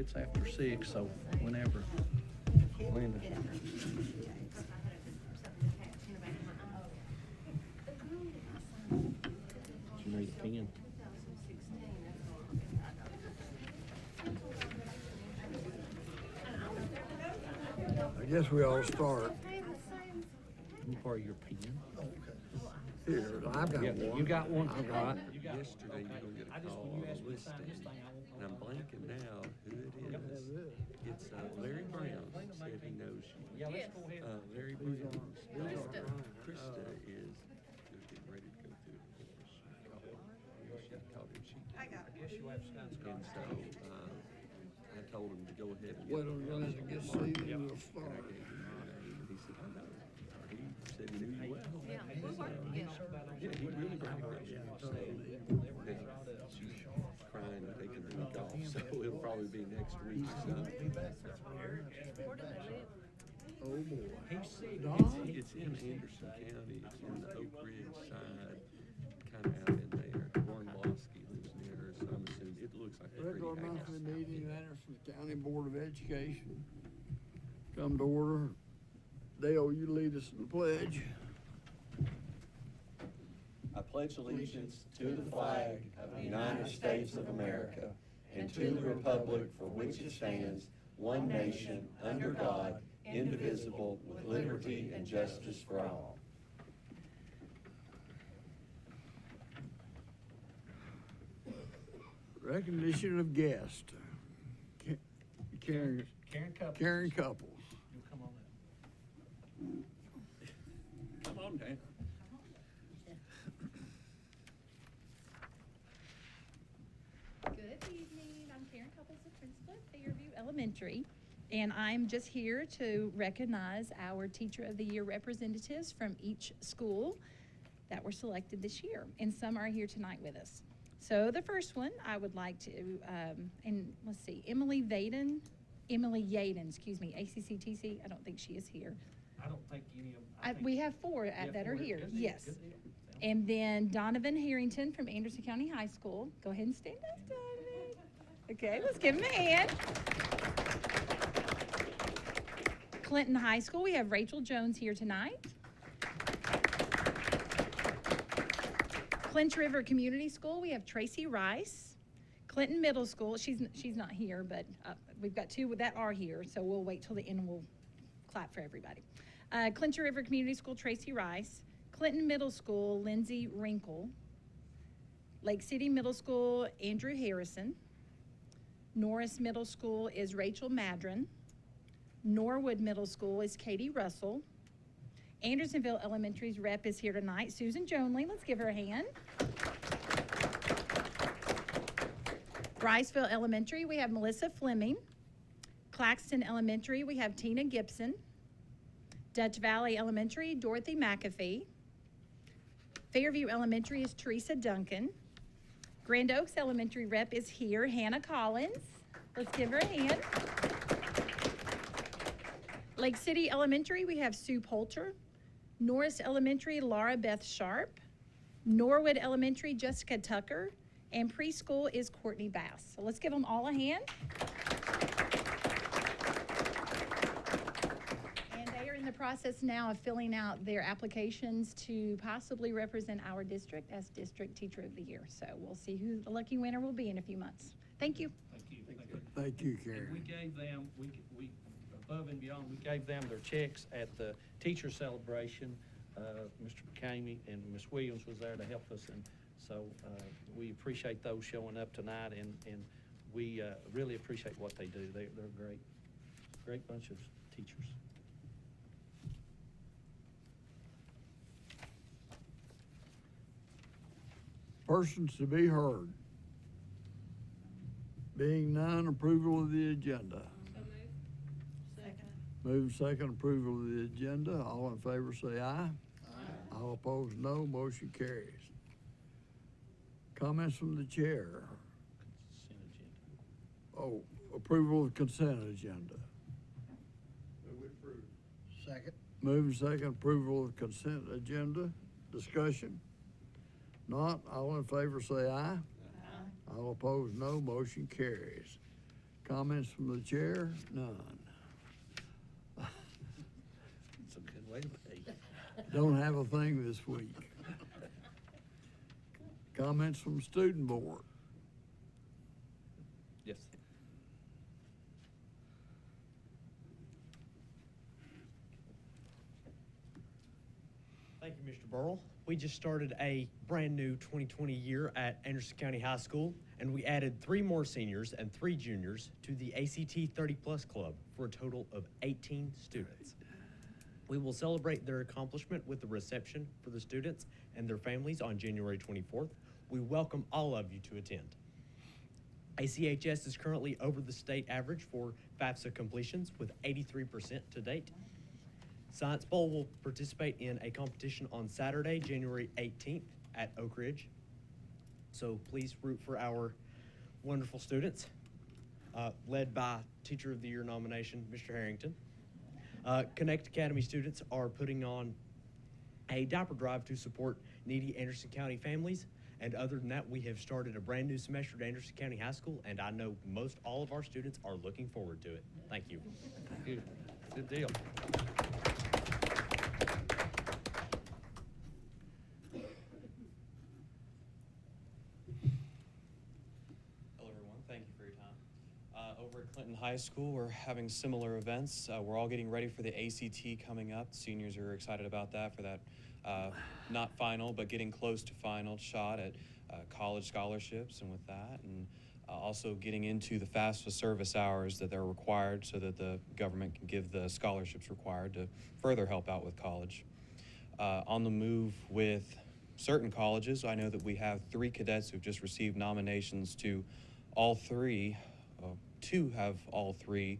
it's after 6, so whenever. Linda. You need a pen? I guess we all start You borrow your pen? here. I've got Yeah, one. you got one? I've got it. You got it. Yesterday, you're gonna get I a just, call when you on ask a me to sign this listing, thing, I won't. and I'm blanking now who it is. It's Larry Brown said he knows you. Yeah, let's go ahead. Larry Brown. Krista is getting ready to go through a divorce. She called him. I guess you have to sign some And so, I told him to go ahead and. Wait till Linda gets seated and we'll And I start. gave him my name, and he said, I know. He said he knew you well. Yeah, we work together. Yeah, he really recognized you. She's crying and taking the week off, so it'll probably be next week or something. Where do they live? Oh, boy. It's in Anderson County, it's in the Oak Ridge side, kind of out in there. Warren Losky lives near her, so I'm assuming, it looks like a pretty Regular house. monthly meeting of Anderson County Board of Education. Come to order. Dale, you lead us in the pledge. I pledge allegiance to the flag of the United States of America and to the republic for which it stands, one nation, under God, indivisible, with liberty and justice for all. Recognition of guest. Karen Karen Couples. Couples. You come on up. Come on, Dan. Good evening. I'm Karen Couples, the principal at Fairview Elementary, and I'm just here to recognize our Teacher of the Year representatives from each school that were selected this year, and some are here tonight with us. So the first one, I would like to, and let's see, Emily Yaden, excuse me, ACCTC, I don't think she is here. I don't think any of them. We have four Yeah, that are four. here, Good deal, yes. good deal. And then Donovan Harrington from Anderson County High School. Go ahead and stand up, Donovan. Okay, let's give him a hand. Clinton High School, we have Rachel Jones here tonight. Clinch River Community School, we have Tracy Rice. Clinton Middle School, she's not here, but we've got two that are here, so we'll wait till the end and we'll clap for everybody. Clinch River Community School, Tracy Rice. Clinton Middle School, Lindsay Wrinkle. Lake City Middle School, Andrew Harrison. Norris Middle School is Rachel Madron. Norwood Middle School is Katie Russell. Andersonville Elementary's rep is here tonight, Susan Jonley. Let's give her a hand. Bryceville Elementary, we have Melissa Fleming. Claxton Elementary, we have Tina Gibson. Dutch Valley Elementary, Dorothy McAfee. Fairview Elementary is Teresa Duncan. Grand Oaks Elementary rep is here, Hannah Collins. Let's give her a hand. Lake City Elementary, we have Sue Poulter. Norris Elementary, Laura Beth Sharp. Norwood Elementary, Jessica Tucker. And preschool is Courtney Bass. So let's give them all a hand. In the process now of filling out their applications to possibly represent our district as District Teacher of the Year. So we'll see who the lucky winner will be in a few months. Thank you. Thank you, thank you. Thank you, And we Karen. gave them, we, above and beyond, we gave them their checks at the teacher celebration. Mr. McCamey and Ms. Williams was there to help us, and so, we appreciate those showing up tonight, and we, really appreciate what they do. They're great, great bunch of teachers. Persons to be heard. Being none, approval of the agenda. Move second, approval of the agenda. All in favor say aye. Aye. All opposed, no. Motion carries. Comments from the chair. Consent agenda. Oh, approval of consent agenda. Second. Move second, approval of consent agenda. Discussion. Not, all in favor say aye. Aye. All opposed, no. Motion carries. Comments from the chair? None. It's a good way to be. Don't have a thing this week. Comments from student board? Yes. Thank you, Mr. Burrell. We just started a brand-new 2020 year at Anderson County High School, and we added 3 more seniors and 3 juniors to the ACT 30+ Club for a total of 18 students. We will celebrate their accomplishment with a reception for the students and their families on January 24th. We welcome all of you to attend. ACHS is currently over the state average for FAFSA completions with 83% to date. Science Bowl will participate in a competition on Saturday, January 18th at Oak Ridge. So please root for our wonderful students, led by Teacher of the Year nomination, Mr. Harrington. Connect Academy students are putting on a diaper drive to support needy Anderson County families. And other than that, we have started a brand new semester at Anderson County High School, and I know most all of our students are looking forward to it. Thank you. Good. Good deal. Hello, everyone. Thank you for your time. Over at Clinton High School, we're having similar events. We're all getting ready for the ACT coming up. Seniors are excited about that, for that not final, but getting close to final shot at college scholarships, and with that, and also getting into the FAFSA service hours that are required so that the government can give the scholarships required to further help out with college. On the move with certain colleges, I know that we have 3 cadets who've just received nominations to all 3, 2 have all 3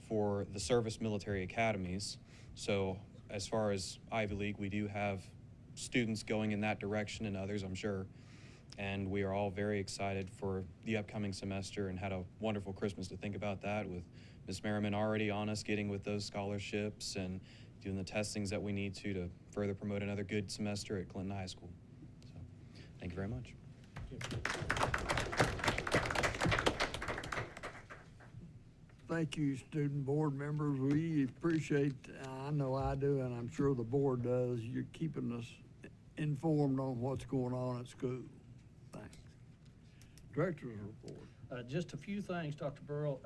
for the service military academies. So as far as Ivy League, we do have students going in that direction, and others, I'm sure. And we are all very excited for the upcoming semester and had a wonderful Christmas to think about that, with Ms. Merriman already on us getting with those scholarships and doing the testings that we need to further promote another good semester at Clinton High School. So, thank you very much. Thank you, student board members. We appreciate, I know I do, and I'm sure the board does, you're keeping us informed on what's going on at school. Thanks. Director's report. Just a few things, Dr. Burrell.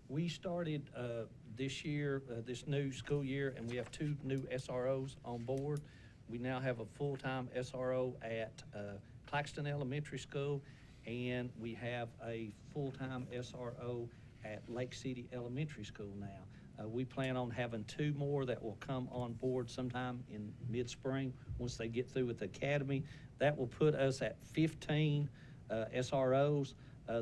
We started this year, this new school year, and we have 2 new SROs on board. We now have a full-time SRO at Claxton Elementary School, and we have a full-time SRO at Lake City Elementary School now. We plan on having 2 more that will come on board sometime in mid-spring once they get through with the academy. That will put us at 15 SROs.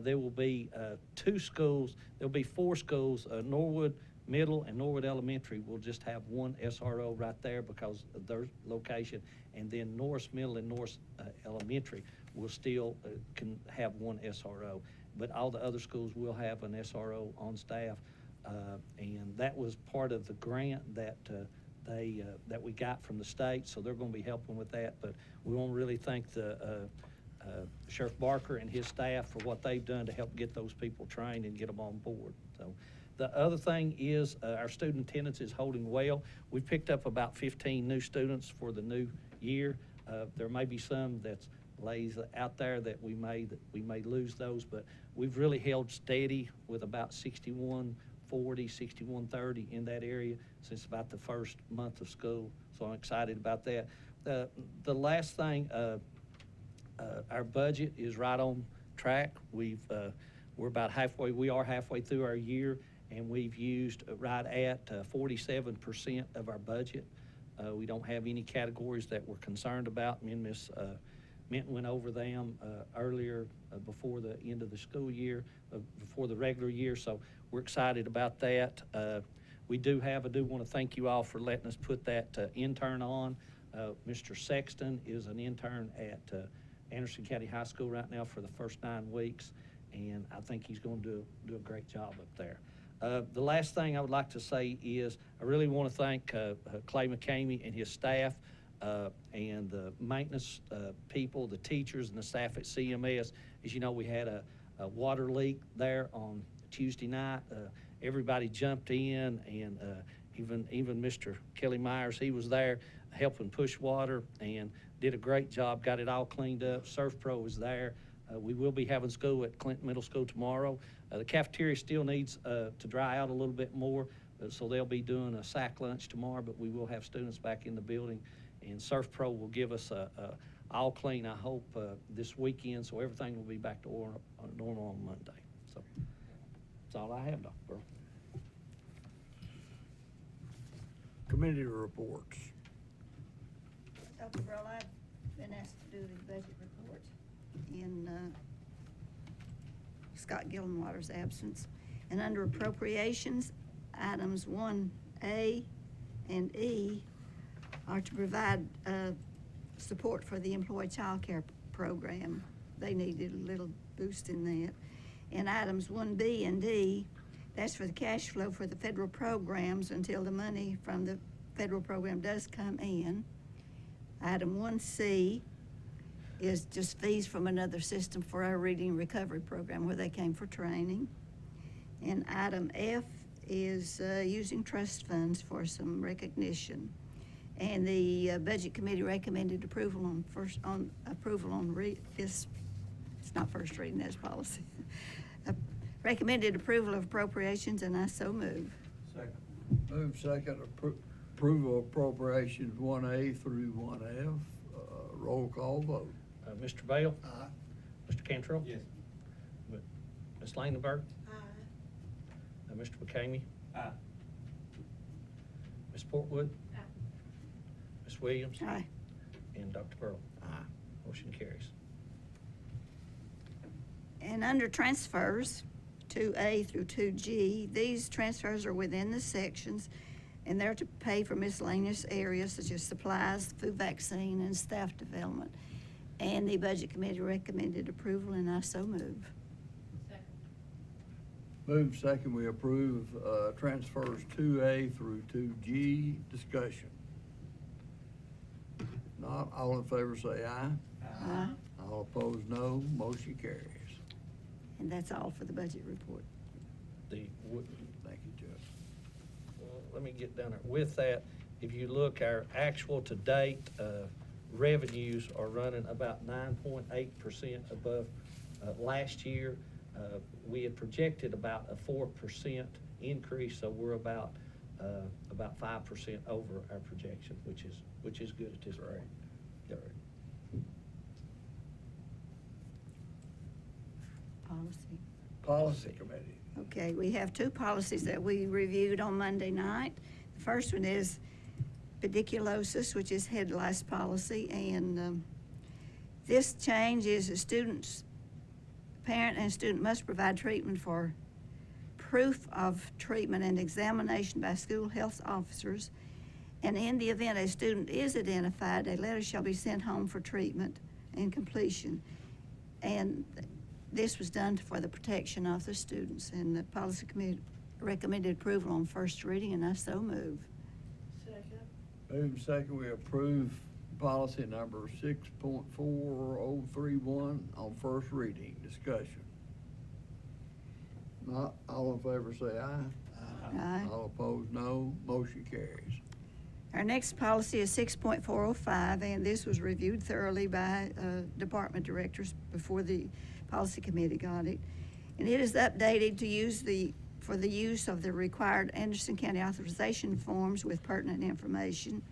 There will be 2 schools. There'll be 4 schools. Norwood Middle and Norwood Elementary will just have 1 SRO right there because of their location. And then Norris Middle and Norris Elementary will still can have 1 SRO. But all the other schools will have an SRO on staff. And that was part of the grant that that we got from the state, so they're going to be helping with that. But we want to really thank the Sheriff Barker and his staff for what they've done to help get those people trained and get them on board. So the other thing is our student attendance is holding well. We've picked up about 15 new students for the new year. There may be some that's lays out there that we may lose those, but we've really held steady with about 6140, 6130 in that area since about the first month of school. So I'm excited about that. The last thing, our budget is right on track. We're about halfway. We are halfway through our year, and we've used right at 47% of our budget. We don't have any categories that we're concerned about. Me and Ms. Minton went over them earlier before the end of the school year, before the regular year, so we're excited about that. We do want to thank you all for letting us put that intern on. Mr. Sexton is an intern at Anderson County High School right now for the first 9 weeks, and I think he's going to do a great job up there. The last thing I would like to say is I really want to thank Clay McCamey and his staff and the maintenance people, the teachers and the staff at CMS. As you know, we had a water leak there on Tuesday night. Everybody jumped in, and even Mr. Kelly Myers, he was there helping push water and did a great job, got it all cleaned up. Surf Pro was there. We will be having school at Clinton Middle School tomorrow. The cafeteria still needs to dry out a little bit more, so they'll be doing a sack lunch tomorrow, but we will have students back in the building. And Surf Pro will give us a all clean, I hope, this weekend, so everything will be back to normal on Monday. So that's all I have, Dr. Burrow. Committee reports. Dr. Burrell, I've been asked to do the budget report in Scott Gillenwater's absence. And under appropriations, items 1A and E are to provide support for the employee child care program. They needed a little boost in that. And items 1B and D, that's for the cash flow for the federal programs until the money from the federal program does come in. Item 1C is just fees from another system for our reading recovery program where they came for training. And item F is using trust funds for some recognition. And the Budget Committee recommended approval on this, it's not first reading, that's policy. Recommended approval of appropriations, and I so move. Move second, approval of appropriations 1A through 1F. Roll call vote. Mr. Bell? Aye. Mr. Cantrell? Yes. Ms. Langenberg? Aye. Mr. McCamey? Aye. Ms. Portwood? Aye. Ms. Williams? Aye. And Dr. Burrow? Aye. Motion carries. And under transfers, 2A through 2G, these transfers are within the sections, and they're to pay for miscellaneous areas such as supplies, food vaccine, and staff development. And the Budget Committee recommended approval, and I so move. Second. Move second, we approve transfers 2A through 2G. Discussion. Not all in favor say aye. Aye. All opposed, no. Motion carries. And that's all for the budget report. Thank Thank you, Judge. Let me get down there. With that, if you look, our actual to date revenues are running about 9.8% above last year. We had projected about a 4% increase, so we're about 5% over our projection, which is good at this rate. Yep. Policy. Policy Committee. Okay, we have two policies that we reviewed on Monday night. The first one is pediculosis, which is head lice policy, and this change is a parent and student must provide treatment for proof of treatment and examination by school health officers. And in the event a student is identified, a letter shall be sent home for treatment and completion. And this was done for the protection of the students, and the Policy Committee recommended approval on first reading, and I so move. Second. Move second, we approve policy number 6.4031 on first reading. Discussion. Not all in favor say aye. Aye. All opposed, no. Motion carries. Our next policy is 6.405, and this was reviewed thoroughly by department directors before the Policy Committee got it. And it is updated for the use of the required Anderson County authorization forms with pertinent information.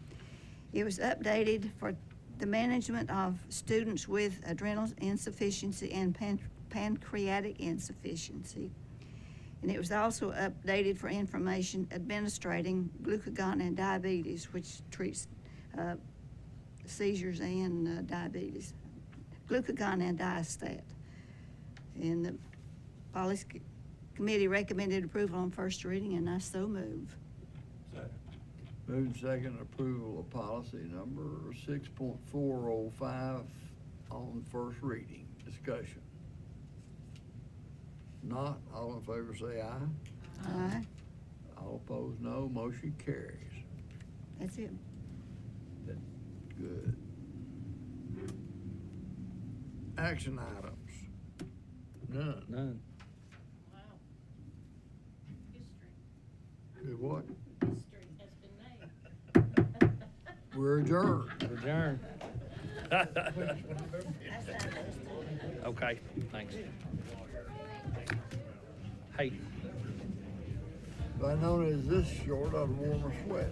It was updated for the management of students with adrenal insufficiency and pancreatic insufficiency. And it was also updated for information administrating glucagon and diabetes, which treats seizures and diabetes. Glucagon and Diastat. And the Policy Committee recommended approval on first reading, and I so move. Move second, approval of policy number 6.405 on first reading. Discussion. Not all in favor say aye. Aye. All opposed, no. Motion carries. That's it. Good. Action items. None. None. Do what? History has been made. We're adjourned. Adjourn. Okay, thanks. Hey. If I'd known it was this short, I'd warm a sweat.